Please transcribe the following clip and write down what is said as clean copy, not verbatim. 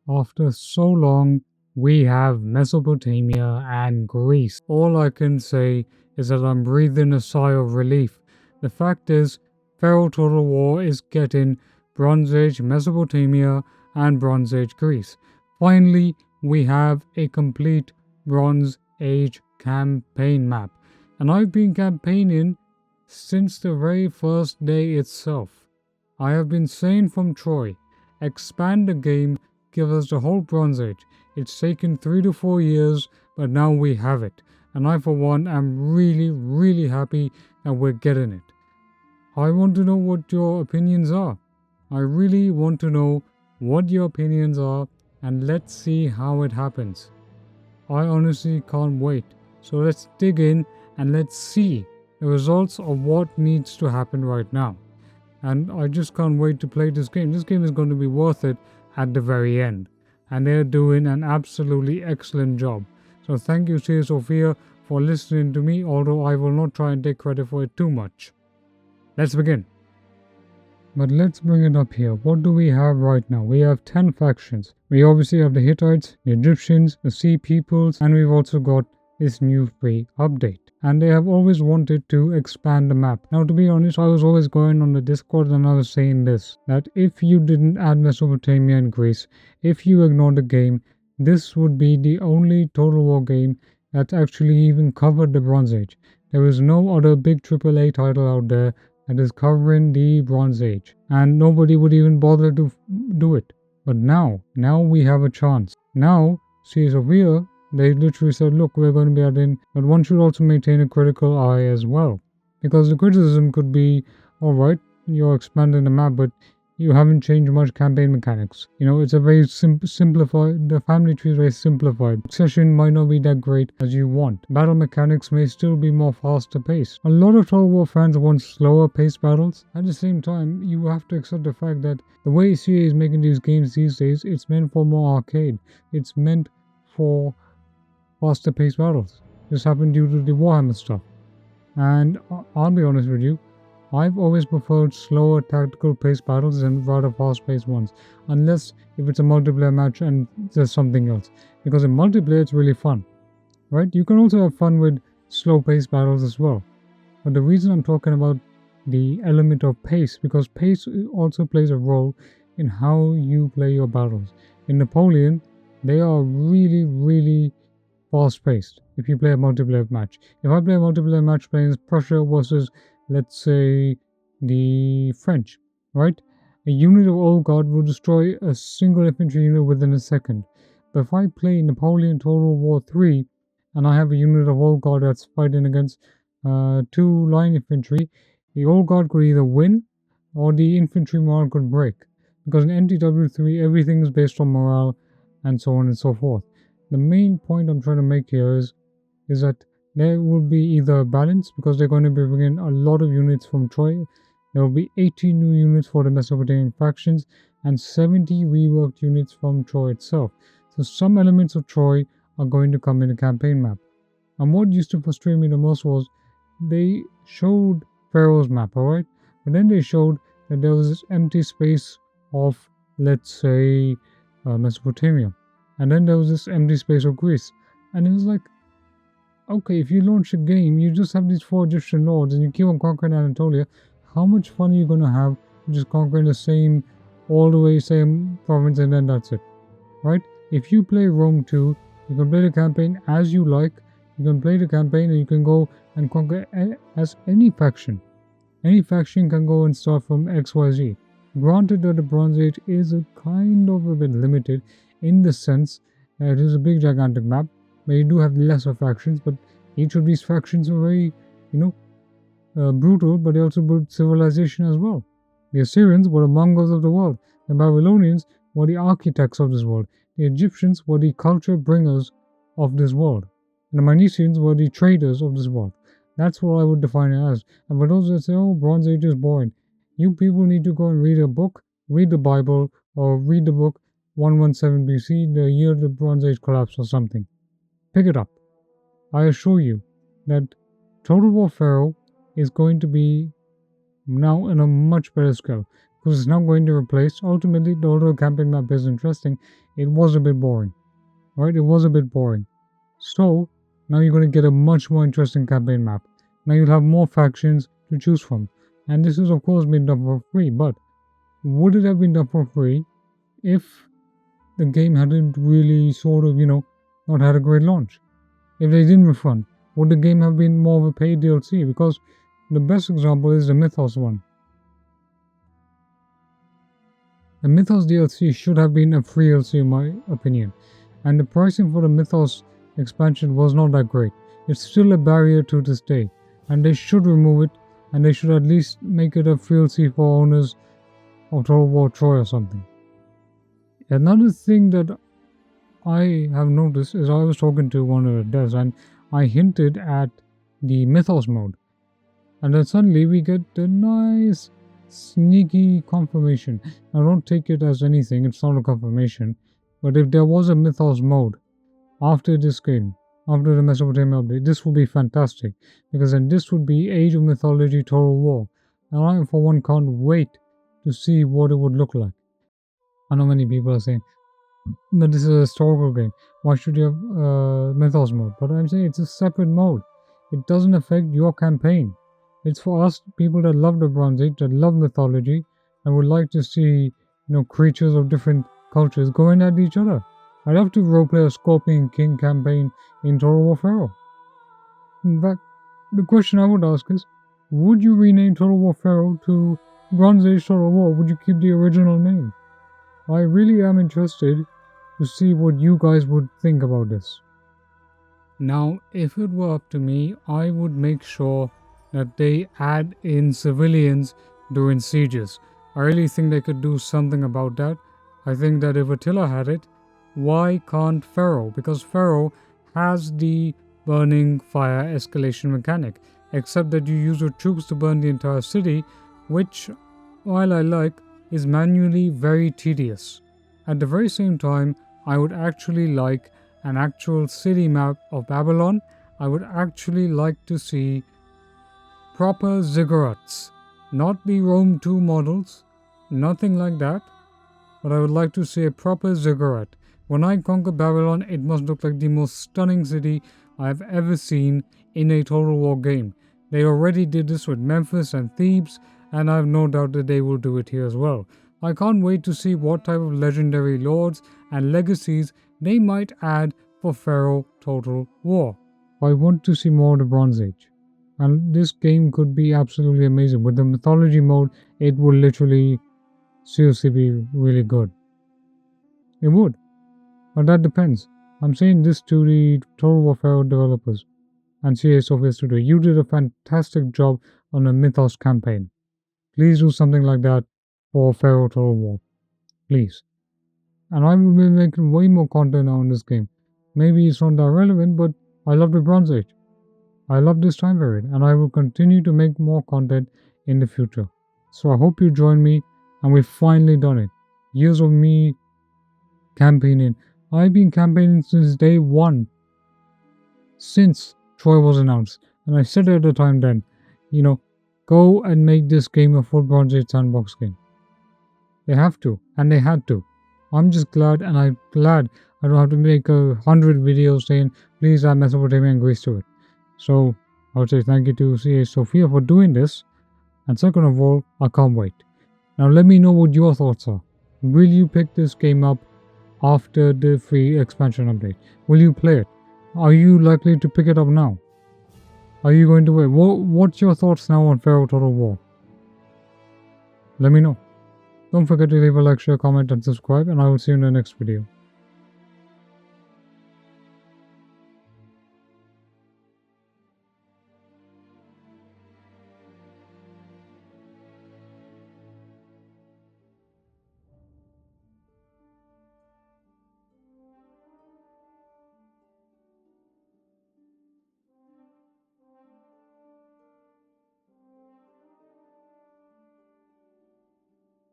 After so long, we have Mesopotamia and Greece. All I can say is that I'm breathing a sigh of relief. The fact is, Pharaoh Total War is getting Bronze Age Mesopotamia and Bronze Age Greece. Finally, we have a complete Bronze Age campaign map. And I've been campaigning since the very first day itself. I have been saying from Troy, expand the game, give us the whole Bronze Age. It's taken 3 to 4 years, but now we have it. And I, for one, am really happy that we're getting it. I want to know what your opinions are. I really want to know what your opinions are, and let's see how it happens. I honestly can't wait. So let's dig in and let's see the results of what needs to happen right now. And I just can't wait to play this game. This game is going to be worth it at the very end. And they're doing an absolutely excellent job. So thank you, Sia Sophia, for listening to me, although I will not try and take credit for it too much. Let's begin. But let's bring it up here. What do we have right now? We have 10 factions. We obviously have the Hittites, the Egyptians, the Sea Peoples, and we've also got this new free update. And they have always wanted to expand the map. Now, to be honest, I was always going on the Discord and I was saying this, that if you didn't add Mesopotamia and Greece, if you ignored the game, this would be the only Total War game that actually even covered the Bronze Age. There is no other big AAA title out there that is covering the Bronze Age, and nobody would even bother to do it. But now we have a chance. Now, see, Sophia, they literally said, look, we're going to be adding, but one should also maintain a critical eye as well. Because the criticism could be, alright, you're expanding the map, but you haven't changed much campaign mechanics. You know, it's a very simplified, the family tree is very simplified. Succession might not be that great as you want. Battle mechanics may still be more faster paced. A lot of Total War fans want slower paced battles. At the same time, you have to accept the fact that the way CA is making these games these days, it's meant for more arcade. It's meant for faster paced battles. This happened due to the Warhammer stuff. And I'll be honest with you, I've always preferred slower tactical paced battles than rather fast paced ones, unless if it's a multiplayer match and there's something else. Because in multiplayer it's really fun, right? You can also have fun with slow paced battles as well. But the reason I'm talking about the element of pace, because pace also plays a role in how you play your battles. In Napoleon, they are really fast paced if you play a multiplayer match. If I play a multiplayer match playing Prussia versus, let's say, the French, right? A unit of Old Guard will destroy a single infantry unit within a second. But if I play Napoleon Total War 3 and I have a unit of Old Guard that's fighting against 2 line infantry, the Old Guard could either win or the infantry morale could break. Because in NTW3 everything is based on morale and so on and so forth. The main point I'm trying to make here is that there will be either a balance, because they're going to be bringing a lot of units from Troy. There will be 80 new units for the Mesopotamian factions and 70 reworked units from Troy itself. So some elements of Troy are going to come in the campaign map. And what used to frustrate me the most was they showed Pharaoh's map, alright? But then they showed that there was this empty space of, let's say, Mesopotamia. And then there was this empty space of Greece. And it was like, okay, if you launch a game, you just have these 4 Egyptian lords and you keep on conquering Anatolia, how much fun are you going to have just conquering the all the way same province, and then that's it, right? If you play Rome 2, you can play the campaign as you like, you can play the campaign and you can go and conquer as any faction. Any faction can go and start from XYZ. Granted that the Bronze Age is a kind of a bit limited in the sense that it is a big gigantic map, where you do have lesser factions, but each of these factions are very, brutal, but they also built civilization as well. The Assyrians were the Mongols of the world. The Babylonians were the architects of this world. The Egyptians were the culture bringers of this world. And the Mycenaeans were the traders of this world. That's what I would define it as. And for those that say, oh, Bronze Age is boring, you people need to go and read a book, read the Bible, or read the book 117 BC, the year the Bronze Age collapsed or something. Pick it up. I assure you that Total War Pharaoh is going to be now in a much better scale. because it's not going to replace. Ultimately, the auto campaign map is interesting. It was a bit boring, right? It was a bit boring. So now you're going to get a much more interesting campaign map. Now you'll have more factions to choose from, and this is of course been done for free. But would it have been done for free if the game hadn't really sort of not had a great launch? If they didn't refund, would the game have been more of a paid DLC? Because the best example is the Mythos one. The Mythos DLC should have been a free DLC in my opinion, and the pricing for the Mythos expansion was not that great. It's still a barrier to this day, and they should remove it, and they should at least make it a free DLC for owners of Total War Troy or something. Another thing that I have noticed is I was talking to one of the devs and I hinted at the Mythos mode, and then suddenly we get a nice sneaky confirmation. Now don't take it as anything, it's not a confirmation, but if there was a Mythos mode after this game, after the Mesopotamia update, this would be fantastic, because then this would be Age of Mythology Total War, and I for one can't wait to see what it would look like. I know many people are saying that this is a historical game, why should you have Mythos mode? But I'm saying it's a separate mode. It doesn't affect your campaign. It's for us people that love the Bronze Age, that love mythology, and would like to see creatures of different cultures going at each other. I'd love to roleplay a Scorpion King campaign in Total War Pharaoh. In fact, the question I would ask is, would you rename Total War Pharaoh to Bronze Age Total War? Would you keep the original name? I really am interested to see what you guys would think about this. Now, if it were up to me, I would make sure that they add in civilians during sieges. I really think they could do something about that. I think that if Attila had it, why can't Pharaoh? Because Pharaoh has the burning fire escalation mechanic, except that you use your troops to burn the entire city, which, while I like, is manually very tedious. At the very same time, I would actually like an actual city map of Babylon. I would actually like to see proper ziggurats, not the Rome 2 models, nothing like that, but I would like to see a proper ziggurat. When I conquer Babylon, it must look like the most stunning city I have ever seen in a Total War game. They already did this with Memphis and Thebes, and I have no doubt that they will do it here as well. I can't wait to see what type of legendary lords and legacies they might add for Pharaoh Total War. I want to see more of the Bronze Age, and this game could be absolutely amazing. With the mythology mode, it would literally seriously be really good. It would, but that depends. I'm saying this to the Total War Pharaoh developers and CA Sophia Studio. You did a fantastic job on a Mythos campaign. Please do something like that for Pharaoh Total War. Please. And I will be making way more content now on this game. Maybe it's not that relevant, but I love the Bronze Age. I love this time period, and I will continue to make more content in the future. So I hope you join me, and we've finally done it. Years of me campaigning. I've been campaigning since day one. Since Troy was announced. And I said at the time then, go and make this game a full Bronze Age sandbox game. They have to, and they had to. I'm just glad, and I'm glad I don't have to make 100 videos saying, please add Mesopotamia and Greece to it. So, I would say thank you to CA Sophia for doing this. And second of all, I can't wait. Now let me know what your thoughts are. Will you pick this game up after the free expansion update? Will you play it? Are you likely to pick it up now? Are you going to wait? What's your thoughts now on Pharaoh Total War? Let me know. Don't forget to leave a like, share, comment and subscribe, and I will see you in the next video.